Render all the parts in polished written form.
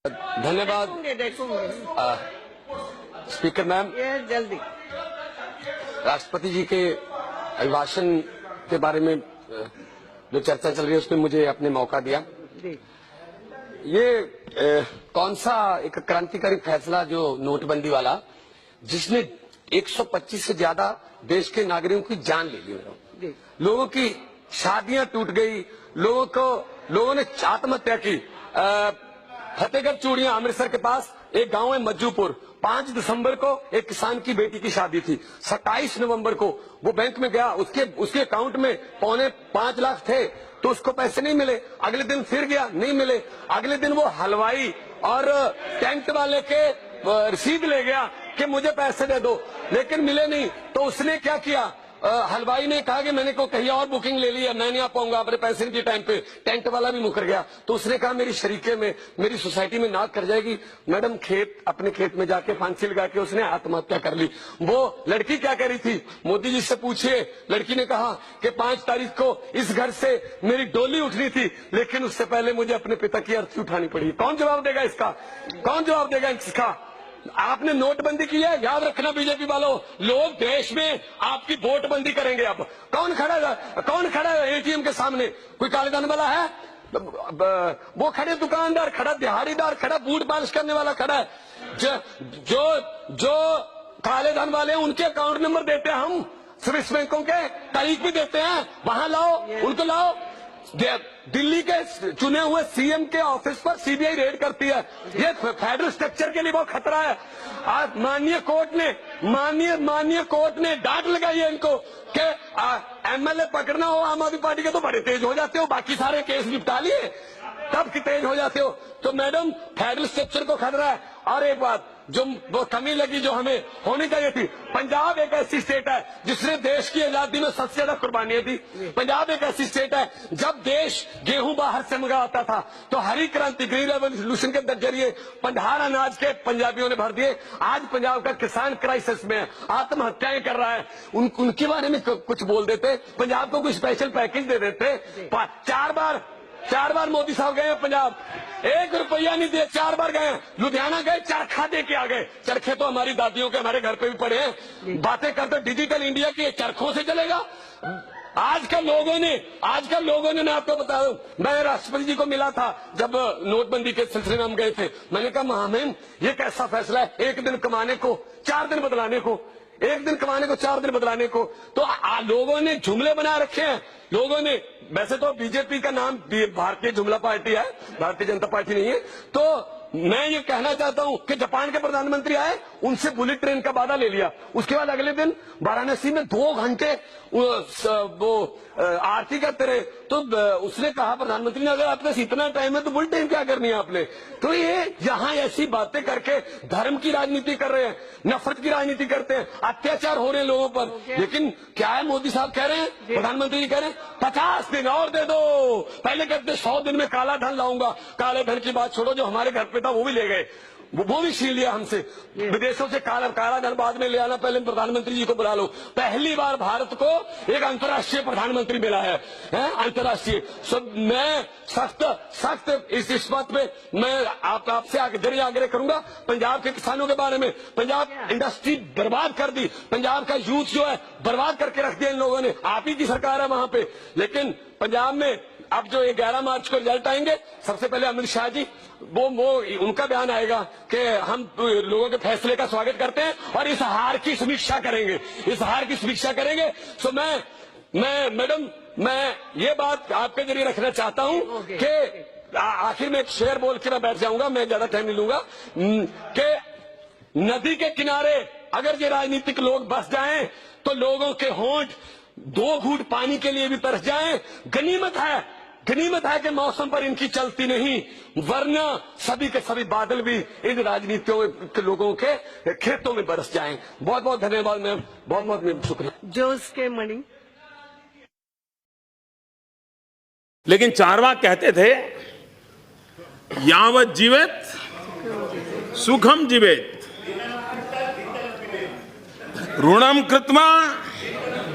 धन्यवाद speaker ma'am. ये जल्दी राष्ट्रपति जी के अभिभाषण के बारे में जो चर्चा चल रही है उसमें मुझे आपने मौका दिया। जी। ये कौन सा एक क्रांतिकारी फैसला जो नोटबंदी वाला, जिसने 125 से ज्यादा देश के नागरिकों की जान ले ली, लोगों की शादियां टूट गई, लोगों ने आत्महत्या की। फतेहगढ़ चूड़ियां अमृतसर के पास एक गांव है मज्जूपुर, 5 दिसंबर को एक किसान की बेटी की शादी थी। 27 नवंबर को वो बैंक में गया, उसके अकाउंट में 4.25 लाख थे तो उसको पैसे नहीं मिले। अगले दिन फिर गया, नहीं मिले। अगले दिन वो हलवाई और टेंट वाले के रसीद ले गया कि मुझे पैसे दे दो, लेकिन मिले नहीं। तो उसने क्या किया, हलवाई ने कहा कि मैंने को कहीं और बुकिंग ले ली है, मैं नहीं आ पाऊंगा, अपने पैसे नहीं दिए टाइम पे। टेंट वाला भी मुकर गया। तो उसने कहा मेरी शरीके में, मेरी सोसाइटी में नाक कर जाएगी। मैडम अपने खेत में जाके फांसी लगा के उसने आत्महत्या कर ली। वो लड़की क्या कह रही थी, मोदी जी से पूछिए। लड़की ने कहा कि 5 तारीख को इस घर से मेरी डोली उठनी थी, लेकिन उससे पहले मुझे अपने पिता की अर्थी उठानी पड़ी। कौन जवाब देगा इसका? कौन जवाब देगा इसका? आपने नोटबंदी की है, याद रखना बीजेपी वालों, लोग देश में आपकी वोटबंदी करेंगे। अब कौन खड़ा है एटीएम के सामने? कोई काले धन वाला है? वो खड़े दुकानदार खड़ा, दिहाड़ीदार खड़ा, बूट पालिश करने वाला खड़ा है। जो काले धन वाले हैं उनके अकाउंट नंबर देते हैं हम, स्विस बैंकों के तारीख भी देते हैं, वहां लाओ, उनको लाओ। दिल्ली के चुने हुए सीएम के ऑफिस पर सीबीआई रेड करती है। ये फेडरल स्ट्रक्चर के लिए बहुत खतरा है। आज माननीय कोर्ट ने डांट लगाई है इनको कि एमएलए पकड़ना हो आम आदमी पार्टी के तो बड़े तेज हो जाते हो, बाकी सारे केस निपटा लिए तब कि तेज हो जाते हो। तो मैडम फेडरल स्ट्रक्चर को खतरा है। और एक बात जो वो कमी लगी जो हमें होनी चाहिए थी, पंजाब एक ऐसी स्टेट है जिसने देश की आजादी में सबसे ज्यादा कुर्बानियां दी। पंजाब एक ऐसी स्टेट है जब देश गेहूं बाहर से मंगाता था तो हरी क्रांति, ग्रीन रेवोल्यूशन के जरिए पंडार अनाज के पंजाबियों ने भर दिए। आज पंजाब का किसान क्राइसिस में आत्महत्याएं कर रहा है। उनके बारे में कुछ बोल देते, पंजाब को कोई स्पेशल पैकेज दे देते। 4 बार मोदी साहब गए पंजाब, 1 रुपया नहीं दिए, 4 बार गए। लुधियाना गए, चरखा दे के आ गए। चरखे तो हमारी दादियों के हमारे घर पे भी पड़े हैं। बातें करते डिजिटल इंडिया की, चरखों से चलेगा? आजकल लोगों ने मैं आपको बता दूं, मैं राष्ट्रपति जी को मिला था जब नोटबंदी के सिलसिले में हम गए थे। मैंने कहा महामहिम ये कैसा फैसला है, 1 दिन कमाने को 4 दिन बदलाने को, 1 दिन कमाने को 4 दिन बदलाने को। तो लोगों ने जुमले बना रखे हैं। लोगों ने, वैसे तो बीजेपी का नाम भारतीय जुमला पार्टी है, भारतीय जनता पार्टी नहीं है। तो मैं ये कहना चाहता हूं कि जापान के प्रधानमंत्री आए, उनसे बुलेट ट्रेन का वादा ले लिया। उसके बाद अगले दिन वाराणसी में 2 घंटे वो आरती करते रहे। तो उसने कहा प्रधानमंत्री ने, अगर आपके पास इतना टाइम है तो बुलेट ट्रेन क्या करनी है आपने? तो ये यहाँ ऐसी बातें करके धर्म की राजनीति कर रहे हैं, नफरत की राजनीति करते हैं, अत्याचार हो रहे हैं लोगों पर। लेकिन क्या है, मोदी साहब कह रहे हैं, प्रधानमंत्री जी कह रहे हैं 50 दिन और दे दो। पहले कहते 100 दिन में काला धन लाऊंगा। काले धन की बात छोड़ो, जो हमारे घर पे था वो भी ले गए, वो भी छीन लिया हमसे। विदेशों से काला धन बाद में ले आना, पहले प्रधानमंत्री जी को बुला लो। पहली बार भारत को एक अंतर्राष्ट्रीय प्रधानमंत्री मिला है, अंतर्राष्ट्रीय। मैं सख्त इस बात पे मैं आपसे आग्रह करूंगा। पंजाब के किसानों के बारे में, पंजाब इंडस्ट्री बर्बाद कर दी, पंजाब का यूथ जो है बर्बाद करके रख दिया इन लोगों ने। आप ही की सरकार है वहां पे। लेकिन पंजाब में अब जो 11 मार्च को रिजल्ट आएंगे, सबसे पहले अमित शाह जी वो उनका बयान आएगा कि हम लोगों के फैसले का स्वागत करते हैं और इस हार की समीक्षा करेंगे। सो मैं मैडम, मैं ये बात आपके जरिए रखना चाहता हूं कि आखिर में एक शेर बोल के मैं बैठ जाऊंगा, मैं ज्यादा टाइम नहीं लूंगा, कि नदी के किनारे अगर ये राजनीतिक लोग बस जाएं तो लोगों के होंठ 2 घूंट पानी के लिए भी तरस जाएं। गनीमत है कि मौसम पर इनकी चलती नहीं, वरना सभी के सभी बादल भी इन राजनीतियों के लोगों के खेतों में बरस जाएं। बहुत बहुत धन्यवाद मैम, बहुत बहुत शुक्रिया। जोश के मणि। लेकिन चारवाक कहते थे यावत जीवेत सुखम जीवेत, ऋणम कृत्वा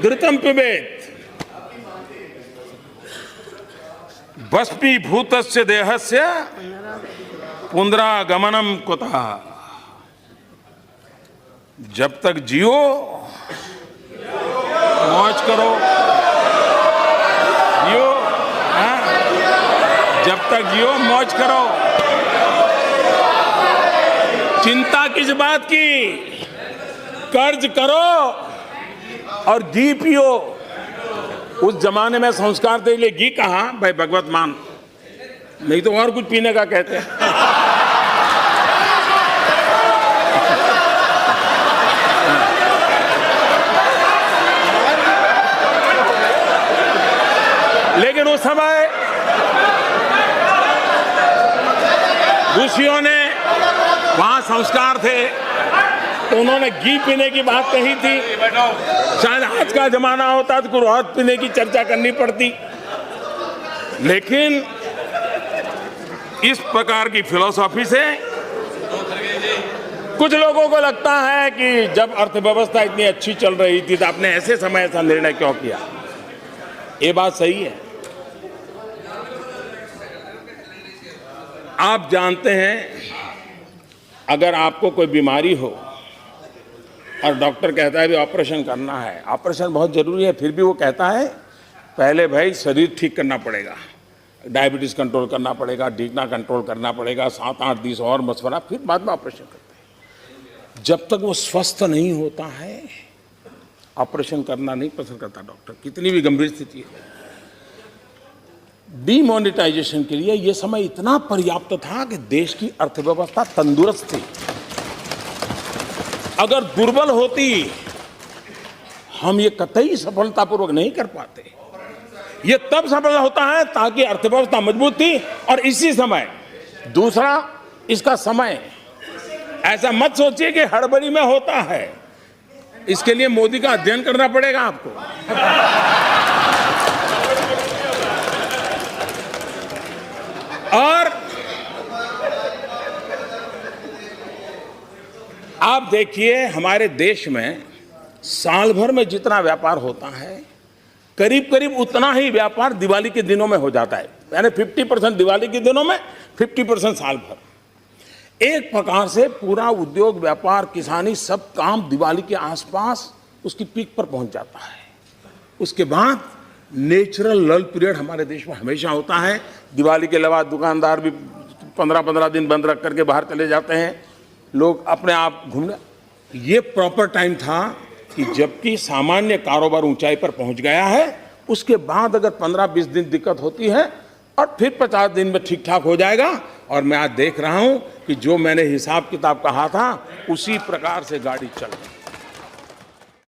घृतम पिबेत, भस्मीभूतस्य देहस्य पुनरागमनम कुतः। जब तक जियो मौज करो, जियो, हाँ? जब तक जियो मौज करो। चिंता किस बात की? कर्ज करो और घी पियो। उस जमाने में संस्कार के लिए घी कहा भाई, भगवत मान, नहीं तो और कुछ पीने का कहते हैं। लेकिन उस समय ऋषियों ने, वहां संस्कार थे तो उन्होंने घी पीने की बात कही थी। शायद आज का जमाना होता तो कुछ और पीने की चर्चा करनी पड़ती। लेकिन इस प्रकार की फिलॉसफी से कुछ लोगों को लगता है कि जब अर्थव्यवस्था इतनी अच्छी चल रही थी तो आपने ऐसे समय ऐसा निर्णय क्यों किया। ये बात सही है। आप जानते हैं, अगर आपको कोई बीमारी हो और डॉक्टर कहता है भी ऑपरेशन करना है, ऑपरेशन बहुत जरूरी है, फिर भी वो कहता है पहले भाई शरीर ठीक करना पड़ेगा, डायबिटीज कंट्रोल करना पड़ेगा, ढीकना कंट्रोल करना पड़ेगा, 7-8 दिन और मशवरा, फिर बाद में ऑपरेशन करते हैं। जब तक वो स्वस्थ नहीं होता है ऑपरेशन करना नहीं पसंद करता डॉक्टर, कितनी भी गंभीर स्थिति है। डीमोनेटाइजेशन के लिए यह समय इतना पर्याप्त था कि देश की अर्थव्यवस्था तंदुरुस्त थी। अगर दुर्बल होती हम ये कतई सफलतापूर्वक नहीं कर पाते। ये तब सफल होता है ताकि अर्थव्यवस्था मजबूत थी। और इसी समय दूसरा, इसका समय, ऐसा मत सोचिए कि हड़बड़ी में होता है। इसके लिए मोदी का अध्ययन करना पड़ेगा आपको। और आप देखिए, हमारे देश में साल भर में जितना व्यापार होता है, करीब करीब उतना ही व्यापार दिवाली के दिनों में हो जाता है। यानी 50% दिवाली के दिनों में, 50% साल भर। एक प्रकार से पूरा उद्योग, व्यापार, किसानी, सब काम दिवाली के आसपास उसकी पीक पर पहुंच जाता है। उसके बाद नेचुरल लल पीरियड हमारे देश में हमेशा होता है। दिवाली के अलावा दुकानदार भी 15-15 दिन बंद रख करके बाहर चले जाते हैं, लोग अपने आप घूमने। ये प्रॉपर टाइम था कि जबकि सामान्य कारोबार ऊंचाई पर पहुंच गया है, उसके बाद अगर 15-20 दिन दिक्कत होती है और फिर 50 दिन में ठीक ठाक हो जाएगा। और मैं आज देख रहा हूं कि जो मैंने हिसाब किताब कहा था उसी प्रकार से गाड़ी चल रही है।